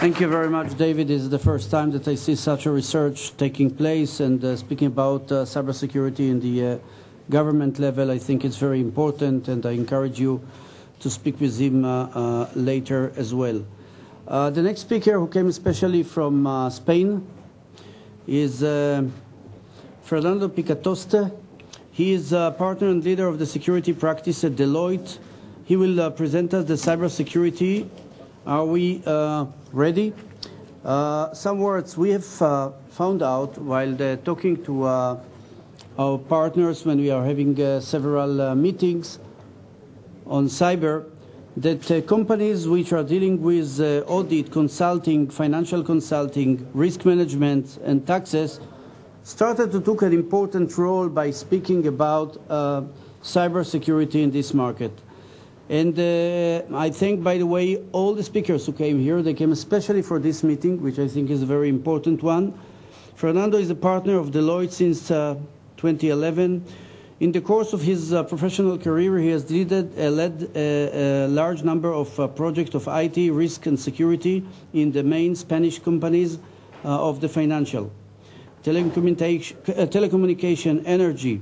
Thank you very much, David. This is the first time that I see such a research taking place, and speaking about cybersecurity in the government level, I think it's very important, and I encourage you to speak with him later as well. The next speaker, who came especially from Spain, is Fernando Picatoste. He is a partner and leader of the security practice at Deloitte. He will present us the cybersecurity. Are we ready? Some words we have found out while talking to our partners when we are having several meetings on cyber, that companies which are dealing with audit, consulting, financial consulting, risk management, and taxes started to take an important role by speaking about cybersecurity in this market. And I thank, by the way, all the speakers who came here. They came especially for this meeting, which I think is a very important one. Fernando is a partner of Deloitte since 2011. In the course of his professional career, he has led a large number of projects of IT, risk and security in the main Spanish companies of the financial, telecommunication, energy,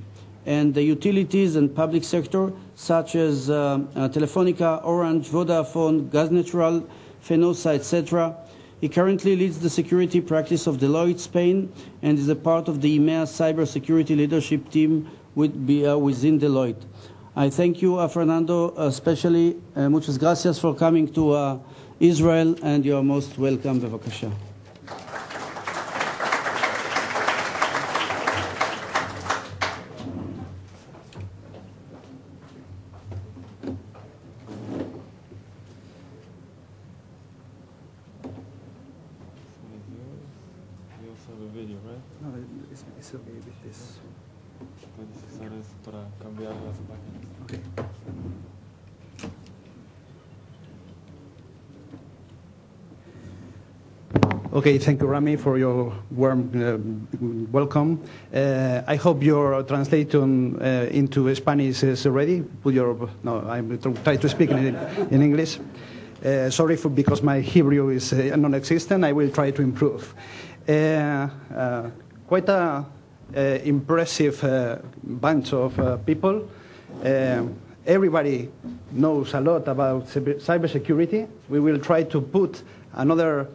and the utilities and public sector, such as Telefonica, Orange, Vodafone, Gas Natural, Fenosa, etc. He currently leads the security practice of Deloitte, Spain, and is a part of the EMEA cybersecurity leadership team within Deloitte. I thank you, Fernando, especially. Muchas gracias for coming to Israel, and you are most welcome. Bevakasha. Okay, thank you, Rami, for your warm welcome. I hope your translation into Spanish is ready. I'm trying to speak in English. Sorry because my Hebrew is non-existent. I will try to improve. Quite a impressive bunch of people. Everybody knows a lot about cybersecurity. We will try to put another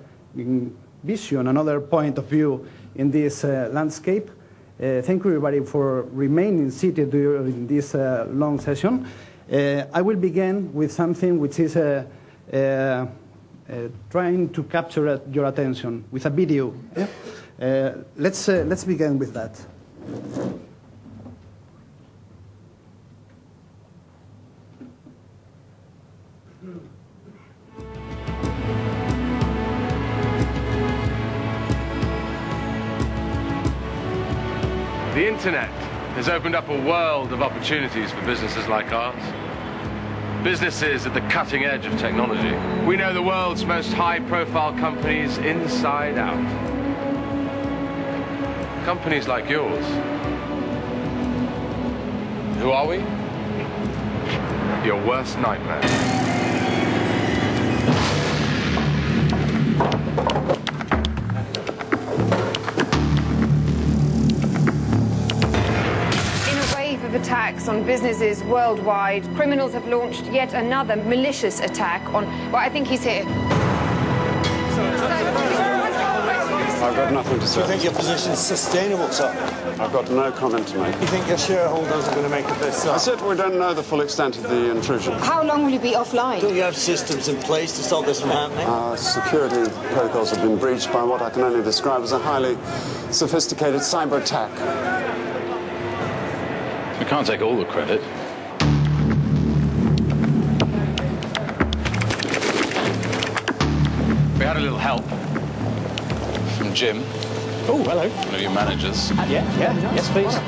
vision, another point of view in this landscape. Thank you, everybody, for remaining seated during this long session. I will begin with something which is trying to capture your attention with a video. Let's begin with that. The internet has opened up a world of opportunities for businesses like ours. Businesses at the cutting edge of technology. We know the world's most high-profile companies inside out. Companies like yours. Who are we? Your worst nightmare. Attacks on businesses worldwide, criminals have launched yet another malicious attack on, well, I think he's here. I've got nothing to say. Do you think your position is sustainable, sir? I've got no comment to make. Do you think your shareholders are going to make of this, sir? I said we don't know the full extent of the intrusion. How long will you be offline? Do you have systems in place to stop this from happening? Security protocols have been breached by what I can only describe as a highly sophisticated cyber attack. We can't take all the credit. We had a little help from Jim. Oh, hello. One of your managers. Yes, please.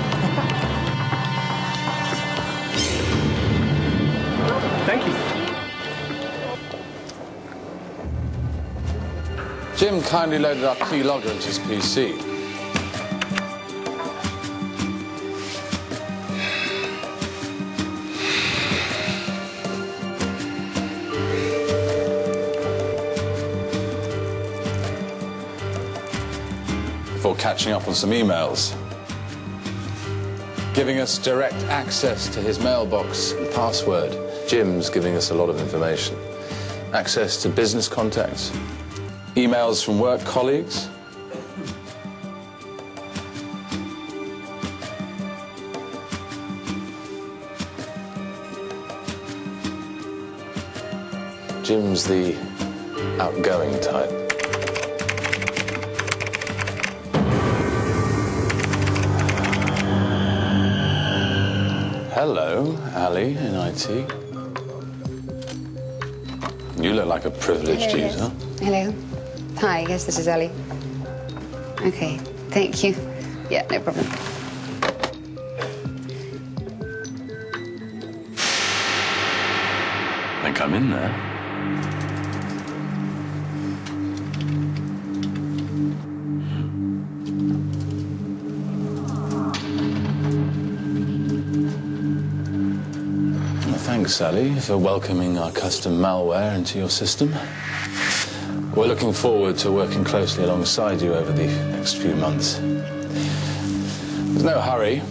Thank you. Jim kindly loaded our keylogger into his PC. before catching up on some emails. Giving us direct access to his mailbox and password. Jim's giving us a lot of information. Access to business contacts, emails from work colleagues. Jim's the outgoing type. Hello, Ali in IT. You look like a privileged user. Hello. Hi, yes, this is Ali. Okay, thank you. Yeah, no problem. I think I'm in there. Thanks, Sally, for welcoming our custom malware into your system. We're looking forward to working closely alongside you over the next few months. There's no hurry.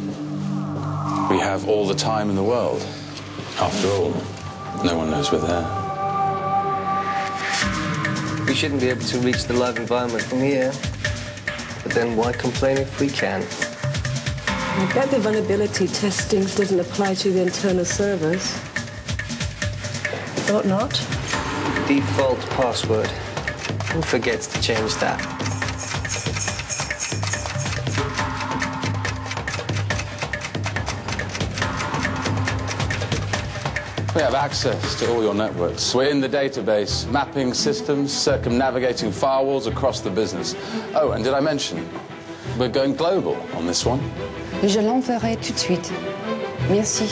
We have all the time in the world. After all, no one knows we're there. We shouldn't be able to reach the live environment from here. But then why complain if we can? I bet the vulnerability testing doesn't apply to the internal servers. Thought not. Default password. Who forgets to change that? We have access to all your networks. We're in the database, mapping systems, circumnavigating firewalls across the business. Oh, and did I mention, we're going global on this one. Je l'enverrai tout de suite. Merci.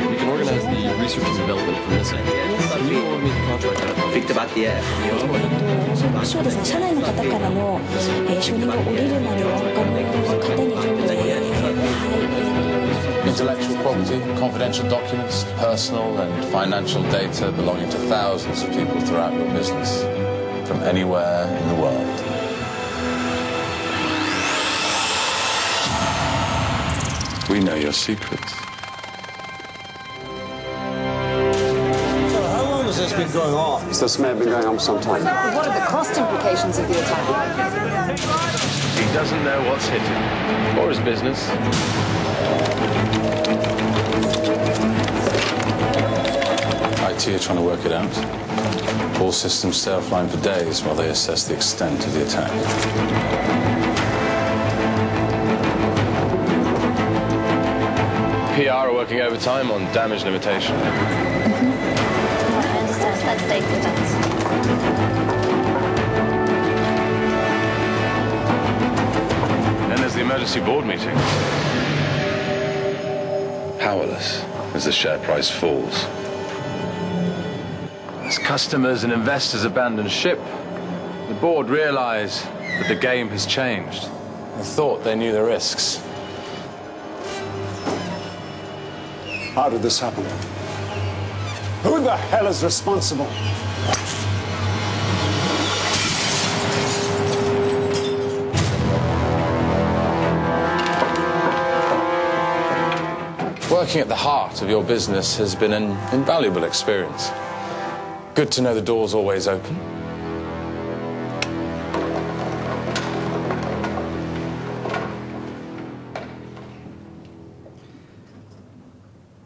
We can organize the research and development from this end. Can you forward me the contract? Picked about the air. そうですね、社内の方からの承認が下りるまでは他の方にちょっと Intellectual property, confidential documents, personal and financial data belonging to thousands of people throughout your business, from anywhere in the world. We know your secrets. So how long has this been going on? This may have been going on for some time. What are the cost implications of the attack? He doesn't know what's hit him, or his business. IT are trying to work it out. All systems stay offline for days while they assess the extent of the attack. PR are working overtime on damage limitation. I understand. Let's take the chance. Then there's the emergency board meeting. Powerless as the share price falls. As customers and investors abandon ship, the board realize that the game has changed. They thought they knew the risks. How did this happen? Who the hell is responsible? Working at the heart of your business has been an invaluable experience. Good to know the door's always open.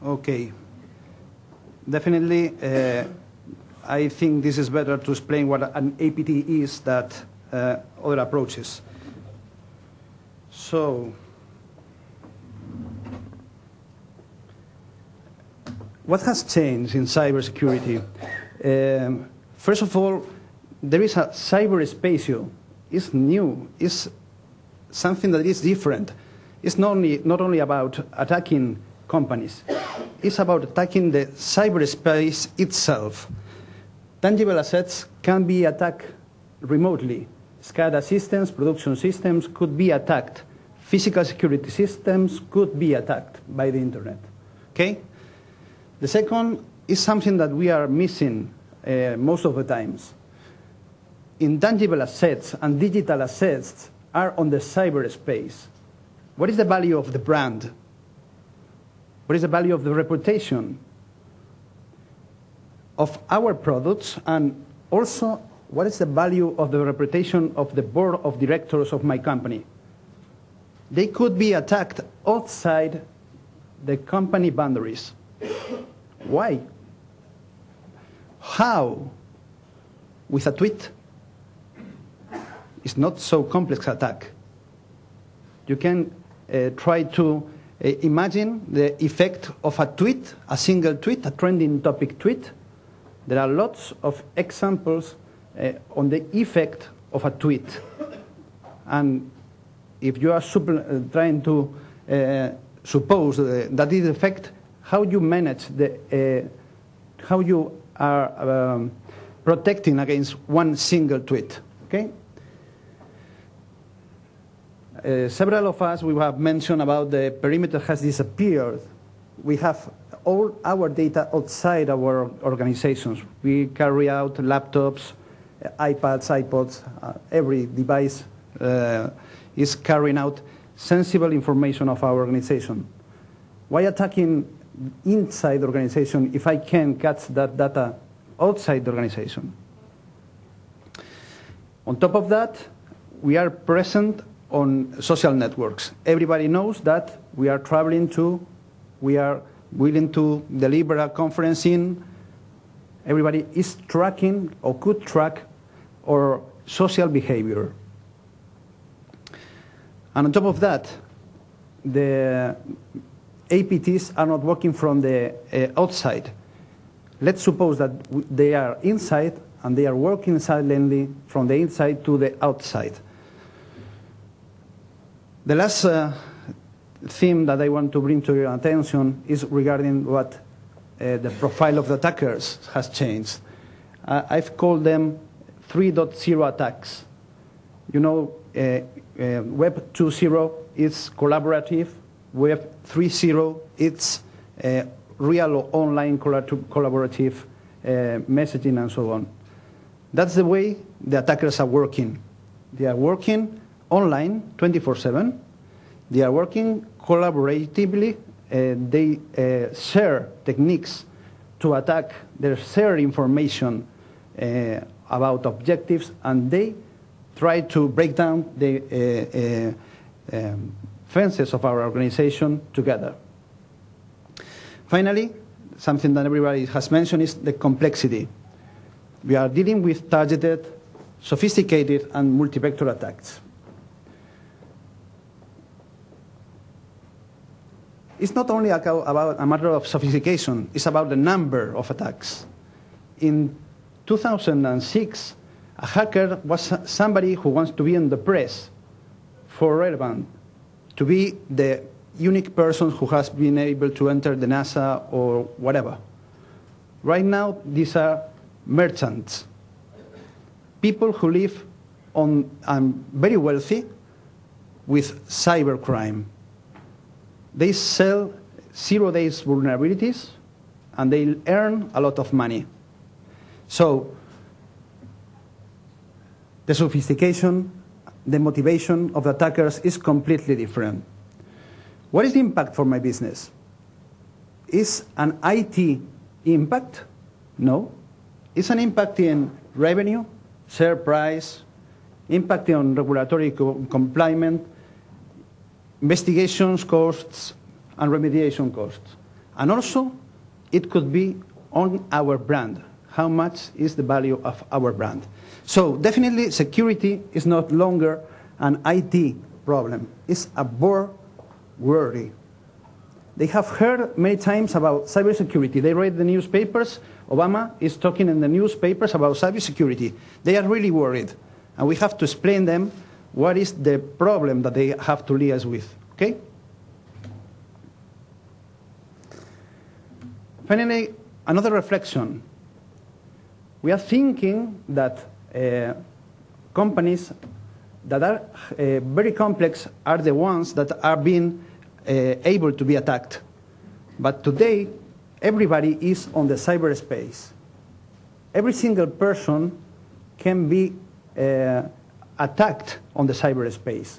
Okay. Definitely, I think this is better to explain what an APT is than other approaches. So, what has changed in cybersecurity? First of all, there is a cyberspace. It's new. It's something that is different. It's not only about attacking companies. It's about attacking the cyberspace itself. Tangible assets can be attacked remotely. SCADA systems, production systems could be attacked. Physical security systems could be attacked by the internet. Okay? The second is something that we are missing most of the times. intangible assets and digital assets are on the cyberspace. What is the value of the brand? What is the value of the reputation of our products? And also, what is the value of the reputation of the board of directors of my company? They could be attacked outside the company boundaries. Why? How? With a tweet? It's not so complex attack. You can try to imagine the effect of a tweet, a single tweet, a trending topic tweet. There are lots of examples on the effect of a tweet. And if you are trying to suppose that is the effect, how you manage how you are protecting against one single tweet, okay? Several of us, we have mentioned about the perimeter has disappeared. We have all our data outside our organizations. We carry out laptops, iPads, iPods, every device is carrying out sensible information of our organization. Why attacking inside the organization if I can catch that data outside the organization? On top of that, we are present on social networks. Everybody knows that we are traveling to, we are willing to deliver a conference in. Everybody is tracking or could track our social behavior. And on top of that, the APTs are not working from the outside. Let's suppose that they are inside and they are working silently from the inside to the outside. The last theme that I want to bring to your attention is regarding what the profile of the attackers has changed. I've called them 3.0 attacks. You know, Web 2.0 is collaborative. Web 3.0 it's real online collaborative messaging and so on. That's the way the attackers are working. They are working online 24/7. They are working collaboratively. They share techniques to attack. They share information about objectives, and they try to break down the fences of our organization together. Finally, something that everybody has mentioned is the complexity. We are dealing with targeted, sophisticated, and multi-vector attacks. It's not only about a matter of sophistication, it's about the number of attacks. In 2006, a hacker was somebody who wants to be in the press for relevant, to be the unique person who has been able to enter the NASA or whatever. Right now, these are merchants, people who live on very wealthy with cybercrime. They sell 0 days vulnerabilities, and they earn a lot of money. So the sophistication, the motivation of the attackers is completely different. What is the impact for my business? Is an IT impact? No. It's an impact in revenue, share price, impact on regulatory compliance, investigations costs, and remediation costs. And also, it could be on our brand. How much is the value of our brand? So definitely, security is not longer an IT problem. It's a board worry. They have heard many times about cybersecurity. They read the newspapers. Obama is talking in the newspapers about cybersecurity. They are really worried. And we have to explain them what is the problem that they have to liaise with. Okay? Finally, another reflection. We are thinking that companies that are very complex are the ones that are being able to be attacked. But today, everybody is on the cyberspace. Every single person can be attacked on the cyberspace.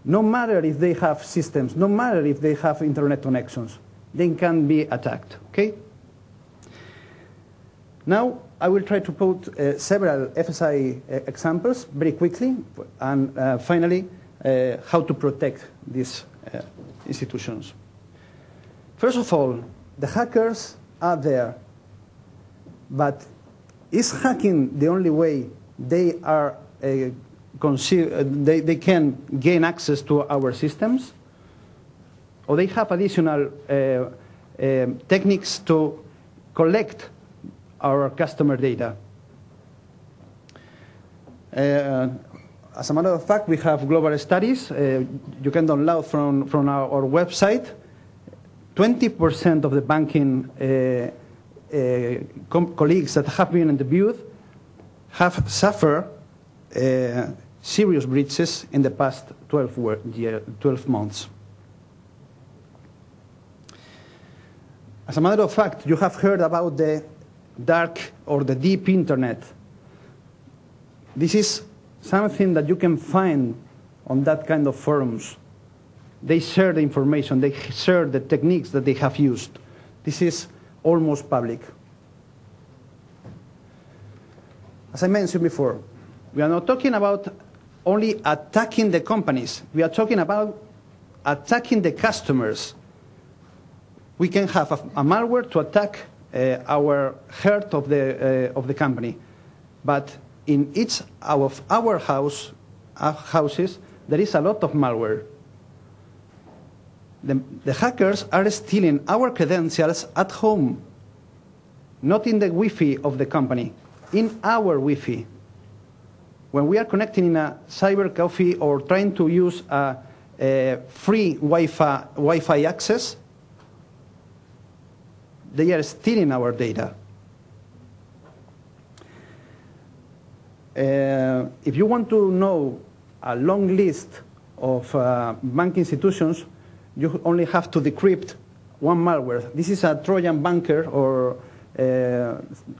No matter if they have systems, no matter if they have internet connections, they can be attacked, okay? Now, I will try to put several FSI examples very quickly, and finally, how to protect these institutions. First of all, the hackers are there, but is hacking the only way they are they can gain access to our systems? Or they have additional techniques to collect our customer data? As a matter of fact, we have global studies. You can download from our website. 20% of the banking colleagues that have been interviewed have suffered serious breaches in the past 12 months. As a matter of fact, you have heard about the dark or the deep internet. This is something that you can find on that kind of forums. They share the information, they share the techniques that they have used. This is almost public. As I mentioned before, we are not talking about only attacking the companies. We are talking about attacking the customers. We can have a malware to attack our heart of the company. But in each of our houses, there is a lot of malware. The hackers are stealing our credentials at home, not in the Wi-Fi of the company, in our Wi-Fi. When we are connecting in a cyber cafe or trying to use a free Wi-Fi access, they are stealing our data. If you want to know a long list of bank institutions, you only have to decrypt one malware. This is a Trojan banker or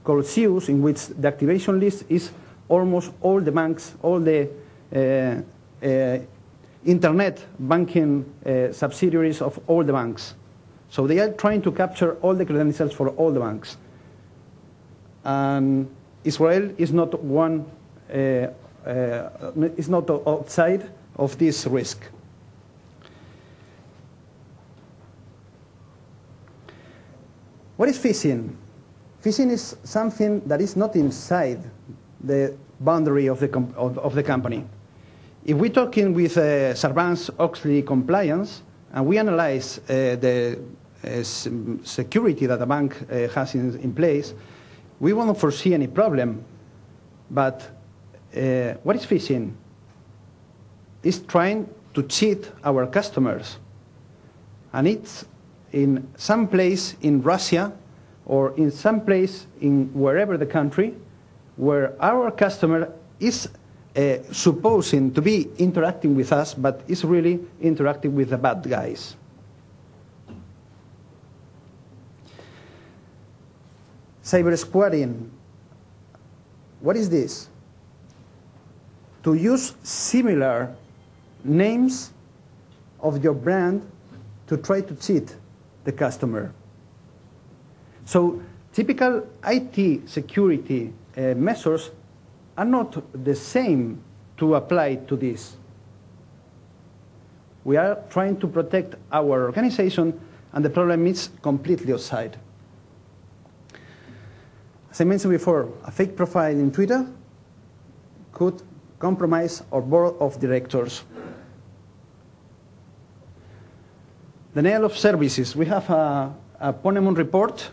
called Zeus, in which the activation list is almost all the banks, all the internet banking subsidiaries of all the banks. So they are trying to capture all the credentials for all the banks. And Israel is not is not outside of this risk. What is phishing? Phishing is something that is not inside the boundary of the company. If we're talking with Sarbanes-Oxley compliance, and we analyze the security that a bank has in place, we won't foresee any problem. But what is phishing? It's trying to cheat our customers. And it's in some place in Russia or in some place in wherever the country where our customer is supposing to be interacting with us, but is really interacting with the bad guys. Cyber squatting. What is this? To use similar names of your brand to try to cheat the customer. So typical IT security measures are not the same to apply to this. We are trying to protect our organization, and the problem is completely outside. As I mentioned before, a fake profile in Twitter could compromise our board of directors. Denial of services. We have a Ponemon report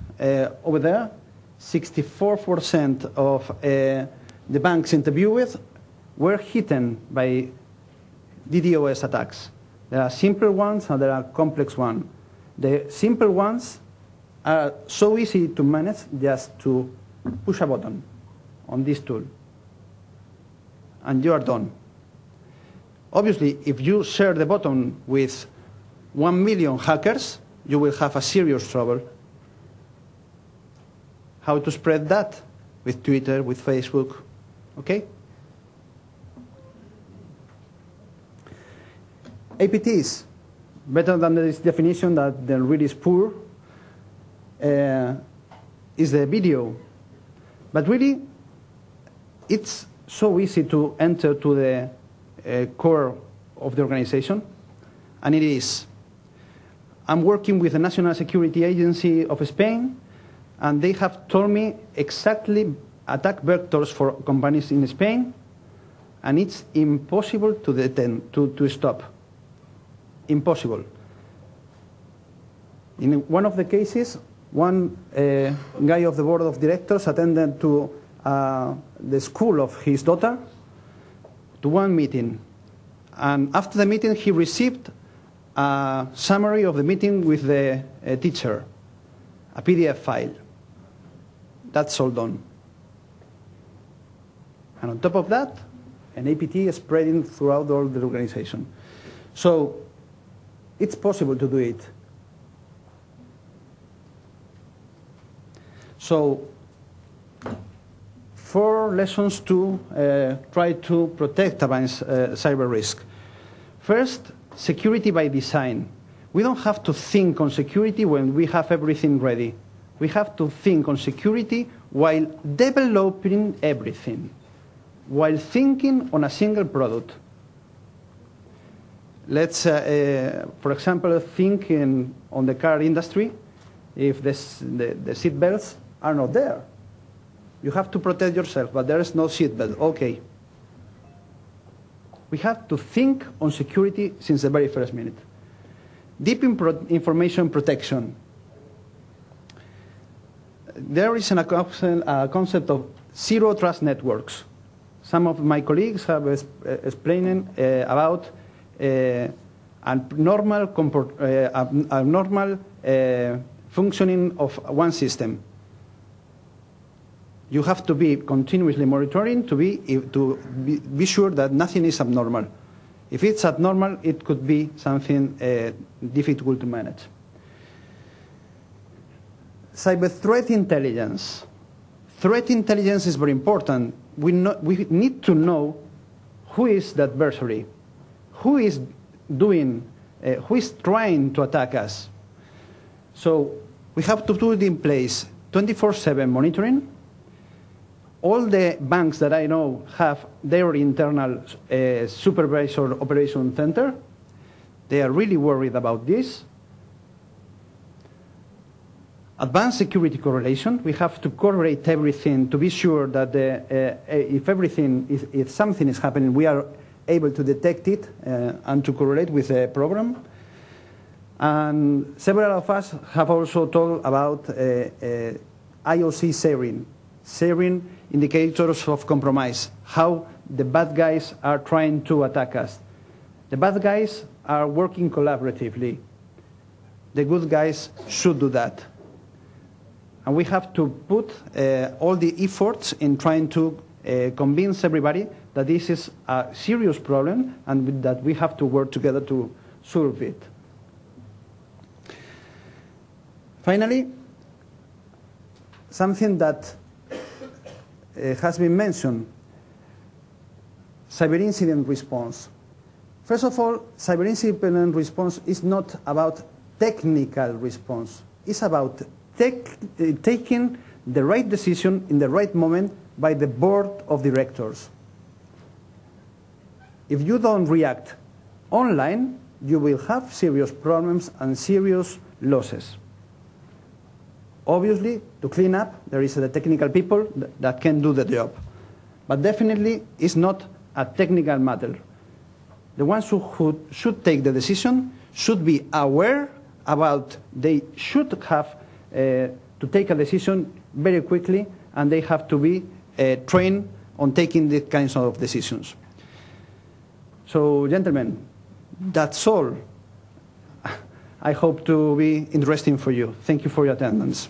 over there. 64% of the banks interviewed with were hidden by DDoS attacks. There are simple ones and there are complex ones. The simple ones are so easy to manage, just to push a button on this tool, and you are done. Obviously, if you share the button with 1 million hackers, you will have a serious trouble. How to spread that? With Twitter, with Facebook, okay? APTs, better than this definition that the read is poor, is the video. But really, it's so easy to enter to the core of the organization, and it is. I'm working with the National Security Agency of Spain, and they have told me exactly attack vectors for companies in Spain, and it's impossible to detect, to stop. Impossible. In one of the cases, one guy of the board of directors attended to the school of his daughter to one meeting. And after the meeting, he received a summary of the meeting with the teacher, a PDF file. That's all done. And on top of that, an APT is spreading throughout all the organization. So it's possible to do it. So 4 lessons to try to protect against cyber risk. First, security by design. We don't have to think on security when we have everything ready. We have to think on security while developing everything, while thinking on a single product. Let's, for example, think on the car industry. If the seat belts are not there, you have to protect yourself, but there is no seat belt. Okay. We have to think on security since the very first minute. Deep information protection. There is a concept of zero trust networks. Some of my colleagues have explained about abnormal functioning of one system. You have to be continuously monitoring to be sure that nothing is abnormal. If it's abnormal, it could be something difficult to manage. Cyber threat intelligence. Threat intelligence is very important. We need to know who is the adversary, who is trying to attack us. So we have to put in place 24/7 monitoring. All the banks that I know have their internal supervisor operation center. They are really worried about this. Advanced security correlation. We have to correlate everything to be sure that if something is happening, we are able to detect it and to correlate with the program. And several of us have also talked about IOC sharing indicators of compromise, how the bad guys are trying to attack us. The bad guys are working collaboratively. The good guys should do that. And we have to put all the efforts in trying to convince everybody that this is a serious problem and that we have to work together to solve it. Finally, something that has been mentioned, cyber incident response. First of all, cyber incident response is not about technical response. It's about taking the right decision in the right moment by the board of directors. If you don't react online, you will have serious problems and serious losses. Obviously, to clean up, there is the technical people that can do the job. But definitely, it's not a technical matter. The ones who should take the decision should be aware about they should have to take a decision very quickly, and they have to be trained on taking these kinds of decisions. So, gentlemen, that's all. I hope to be interesting for you. Thank you for your attendance.